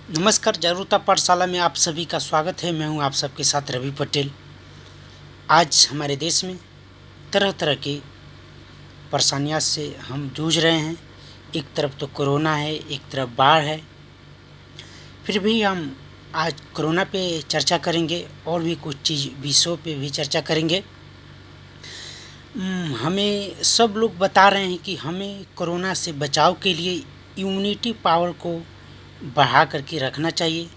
नमस्कार, जागरूकता पाठशाला में आप सभी का स्वागत है। मैं हूं आप सबके साथ रवि पटेल। आज हमारे देश में तरह तरह की परेशानियां से हम जूझ रहे हैं। एक तरफ तो कोरोना है, एक तरफ बाढ़ है। फिर भी हम आज कोरोना पे चर्चा करेंगे और भी कुछ चीज़ विषयों पे भी चर्चा करेंगे। हमें सब लोग बता रहे हैं कि हमें कोरोना से बचाव के लिए इम्यूनिटी पावर को बढ़ा करके रखना चाहिए।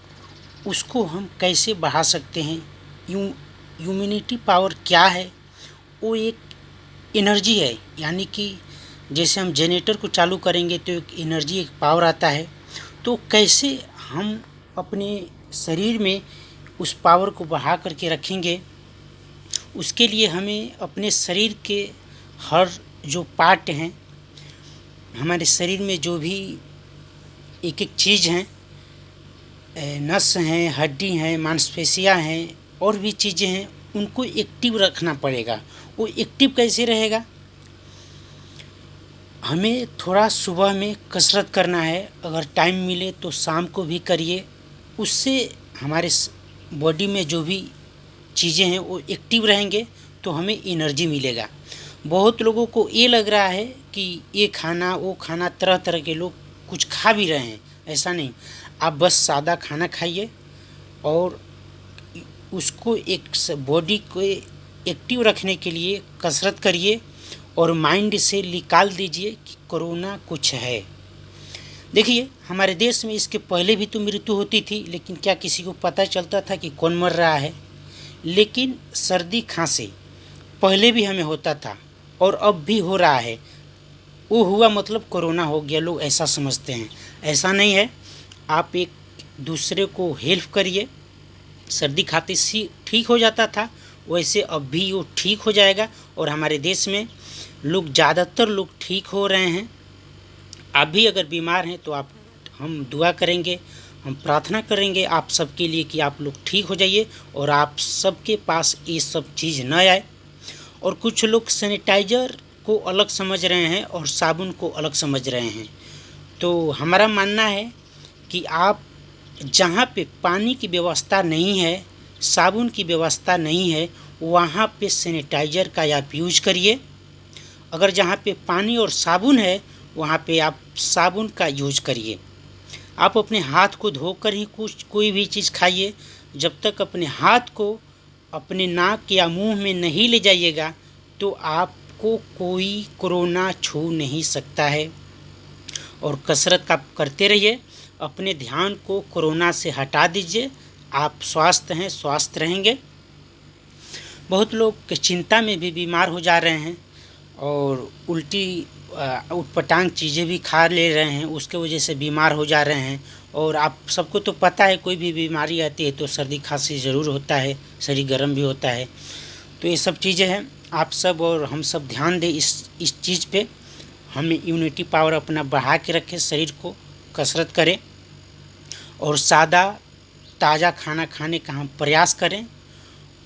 उसको हम कैसे बढ़ा सकते हैं? इम्यूनिटी पावर क्या है? वो एक एनर्जी है, यानी कि जैसे हम जनरेटर को चालू करेंगे तो एक एनर्जी, एक पावर आता है। तो कैसे हम अपने शरीर में उस पावर को बढ़ा करके रखेंगे? उसके लिए हमें अपने शरीर के हर जो पार्ट हैं, हमारे शरीर में जो भी एक एक चीज़ हैं, नस हैं, हड्डी हैं, मांसपेशियाँ हैं और भी चीज़ें हैं, उनको एक्टिव रखना पड़ेगा। वो एक्टिव कैसे रहेगा? हमें थोड़ा सुबह में कसरत करना है, अगर टाइम मिले तो शाम को भी करिए। उससे हमारे बॉडी में जो भी चीज़ें हैं वो एक्टिव रहेंगे, तो हमें एनर्जी मिलेगा। बहुत लोगों को ये लग रहा है कि ये खाना वो खाना, तरह तरह के लोग कुछ खा भी रहे हैं। ऐसा नहीं, आप बस सादा खाना खाइए और उसको एक बॉडी को एक्टिव रखने के लिए कसरत करिए और माइंड से निकाल दीजिए कि कोरोना कुछ है। देखिए, हमारे देश में इसके पहले भी तो मृत्यु होती थी, लेकिन क्या किसी को पता चलता था कि कौन मर रहा है? लेकिन सर्दी खांसी पहले भी हमें होता था और अब भी हो रहा है। वो हुआ मतलब कोरोना हो गया, लोग ऐसा समझते हैं। ऐसा नहीं है। आप एक दूसरे को हेल्प करिए। सर्दी खांसी ठीक हो जाता था, वैसे अब भी वो ठीक हो जाएगा। और हमारे देश में ज़्यादातर लोग ठीक हो रहे हैं। आप भी अगर बीमार हैं तो हम दुआ करेंगे, हम प्रार्थना करेंगे आप सबके लिए कि आप लोग ठीक हो जाइए और आप सबके पास ये सब चीज़ न आए। और कुछ लोग सैनिटाइज़र को अलग समझ रहे हैं और साबुन को अलग समझ रहे हैं। तो हमारा मानना है कि आप जहाँ पे पानी की व्यवस्था नहीं है, साबुन की व्यवस्था नहीं है, वहाँ पे सैनिटाइज़र का आप यूज करिए। अगर जहाँ पे पानी और साबुन है, वहाँ पे आप साबुन का यूज करिए। आप अपने हाथ को धोकर ही कोई भी चीज़ खाइए। जब तक अपने हाथ को अपने नाक या मुंह में नहीं ले जाइएगा, तो आपको कोई कोरोना छू नहीं सकता है। और कसरत का करते रहिए, अपने ध्यान को कोरोना से हटा दीजिए। आप स्वस्थ हैं, स्वस्थ रहेंगे। बहुत लोग चिंता में भी बीमार हो जा रहे हैं और उल्टी उटपटांग चीज़ें भी खा ले रहे हैं, उसके वजह से बीमार हो जा रहे हैं। और आप सबको तो पता है, कोई भी बीमारी आती है तो सर्दी खांसी ज़रूर होता है, शरीर गर्म भी होता है। तो ये सब चीज़ें हैं। आप सब और हम सब ध्यान दें इस चीज़ पे। हमें इम्यूनिटी पावर अपना बढ़ा के रखें, शरीर को कसरत करें और सादा ताज़ा खाना खाने का हम प्रयास करें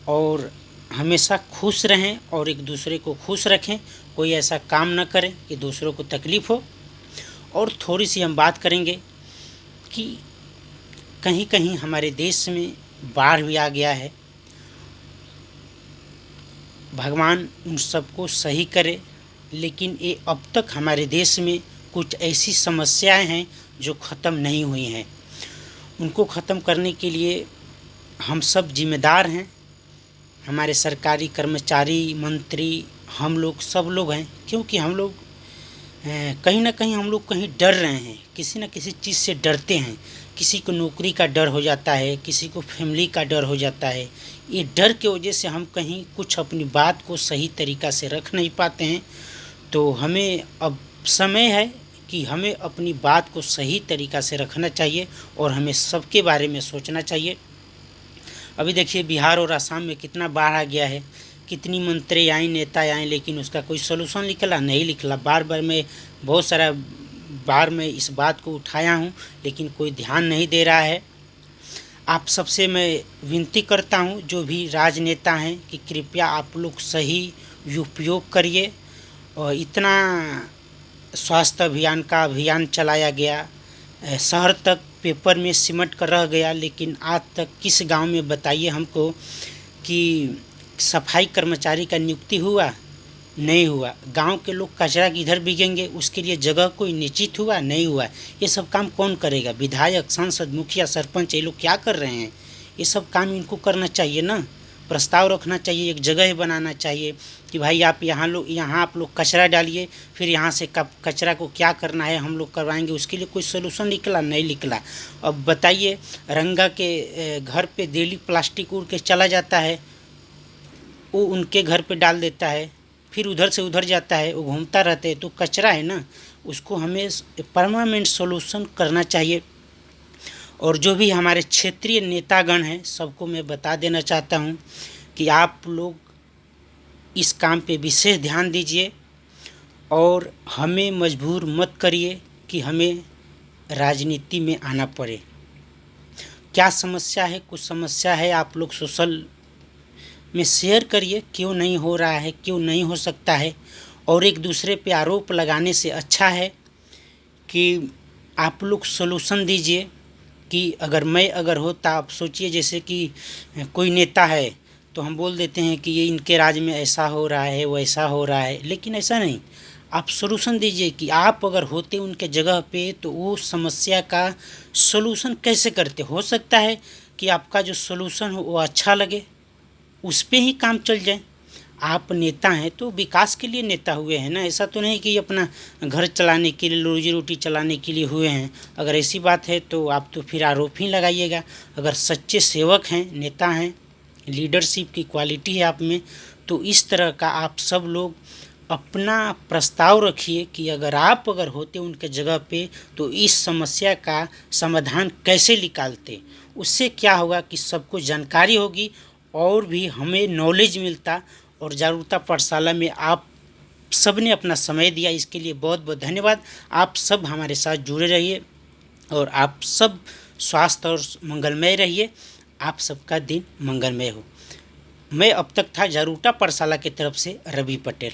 और हमेशा खुश रहें और एक दूसरे को खुश रखें। कोई ऐसा काम न करें कि दूसरों को तकलीफ़ हो। और थोड़ी सी हम बात करेंगे कि कहीं कहीं हमारे देश में बाढ़ भी आ गया है। भगवान उन सबको सही करे, लेकिन ये अब तक हमारे देश में कुछ ऐसी समस्याएं हैं जो ख़त्म नहीं हुई हैं। उनको ख़त्म करने के लिए हम सब जिम्मेदार हैं। हमारे सरकारी कर्मचारी, मंत्री, हम लोग सब लोग हैं। क्योंकि हम लोग कहीं ना कहीं हम लोग कहीं डर रहे हैं, किसी न किसी चीज़ से डरते हैं। किसी को नौकरी का डर हो जाता है, किसी को फैमिली का डर हो जाता है। ये डर की वजह से हम कहीं कुछ अपनी बात को सही तरीक़ा से रख नहीं पाते हैं। तो हमें अब समय है कि हमें अपनी बात को सही तरीक़ा से रखना चाहिए और हमें सबके बारे में सोचना चाहिए। अभी देखिए, बिहार और असम में कितना बाढ़ आ गया है। कितनी मंत्री आई, नेता आए, लेकिन उसका कोई सलूशन निकला नहीं निकला। बार बार मैं बहुत सारा बार मैं इस बात को उठाया हूँ, लेकिन कोई ध्यान नहीं दे रहा है। आप सबसे मैं विनती करता हूँ, जो भी राजनेता हैं, कि कृपया आप लोग सही उपयोग करिए। और इतना स्वास्थ्य अभियान का अभियान चलाया गया, शहर तक पेपर में सिमट कर रह गया, लेकिन आज तक किस गांव में बताइए हमको कि सफाई कर्मचारी का नियुक्ति हुआ? नहीं हुआ। गांव के लोग कचरा किधर बिगेंगे, उसके लिए जगह कोई निश्चित हुआ? नहीं हुआ। ये सब काम कौन करेगा? विधायक, सांसद, मुखिया, सरपंच, ये लोग क्या कर रहे हैं? ये सब काम इनको करना चाहिए ना। प्रस्ताव रखना चाहिए, एक जगह बनाना चाहिए कि भाई आप यहाँ आप लोग कचरा डालिए, फिर यहाँ से कचरा को क्या करना है हम लोग करवाएंगे। उसके लिए कोई सोल्यूशन निकला? नहीं निकला। अब बताइए, रंगा के घर पे डेली प्लास्टिक उड़ के चला जाता है, वो उनके घर पे डाल देता है, फिर उधर से उधर जाता है, वो घूमता रहते हैं, तो कचरा है ना। उसको हमें परमानेंट सोल्यूशन करना चाहिए। और जो भी हमारे क्षेत्रीय नेतागण हैं, सबको मैं बता देना चाहता हूँ कि आप लोग इस काम पे विशेष ध्यान दीजिए और हमें मजबूर मत करिए कि हमें राजनीति में आना पड़े। क्या समस्या है? कुछ समस्या है, आप लोग सोशल में शेयर करिए, क्यों नहीं हो रहा है, क्यों नहीं हो सकता है। और एक दूसरे पे आरोप लगाने से अच्छा है कि आप लोग सोल्यूशन दीजिए। कि अगर होता, आप सोचिए जैसे कि कोई नेता है तो हम बोल देते हैं कि ये इनके राज्य में ऐसा हो रहा है, वैसा हो रहा है, लेकिन ऐसा नहीं। आप सोल्यूशन दीजिए कि आप अगर होते उनके जगह पे तो वो समस्या का सोल्यूशन कैसे करते। हो सकता है कि आपका जो सोल्यूशन हो वो अच्छा लगे, उस पे ही काम चल जाए। आप नेता हैं तो विकास के लिए नेता हुए हैं ना, ऐसा तो नहीं कि अपना घर चलाने के लिए, रोजी रोटी चलाने के लिए हुए हैं। अगर ऐसी बात है तो आप तो फिर आरोप ही लगाइएगा। अगर सच्चे सेवक हैं, नेता हैं, लीडरशिप की क्वालिटी है आप में, तो इस तरह का आप सब लोग अपना प्रस्ताव रखिए कि अगर होते उनके जगह पे तो इस समस्या का समाधान कैसे निकालते। उससे क्या होगा कि सबको जानकारी होगी और भी हमें नॉलेज मिलता। और जागरूकता पाठशाला में आप सब ने अपना समय दिया, इसके लिए बहुत बहुत धन्यवाद। आप सब हमारे साथ जुड़े रहिए और आप सब स्वास्थ्य और मंगलमय रहिए। आप सबका दिन मंगलमय हो। मैं अब तक था जागरूकता पाठशाला की तरफ से रवि पटेल।